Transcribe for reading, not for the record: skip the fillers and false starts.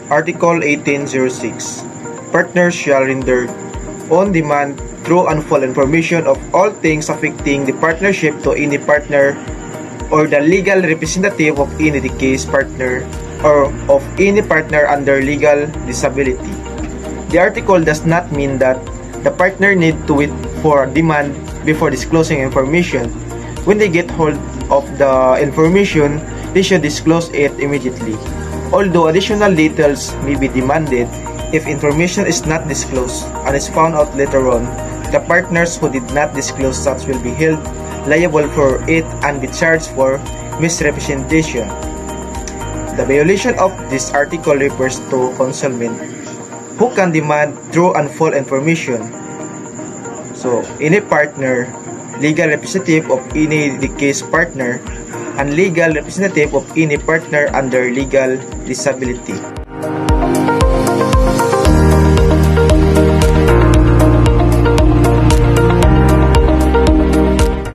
Article 1806. Partners shall render on demand true and full information of all things affecting the partnership to any partner or the legal representative of any case partner or of any partner under legal disability. The article does not mean that the partner need to wait for a demand before disclosing information. When they get hold of the information, they should disclose it immediately. Although additional details may be demanded, if information is not disclosed and is found out later on, the partners who did not disclose such will be held liable for it and be charged for misrepresentation. The violation of this article refers to concealment. Who can demand true and full information? So, any partner, legal representative of any case partner, and legal representative of any partner under legal disability.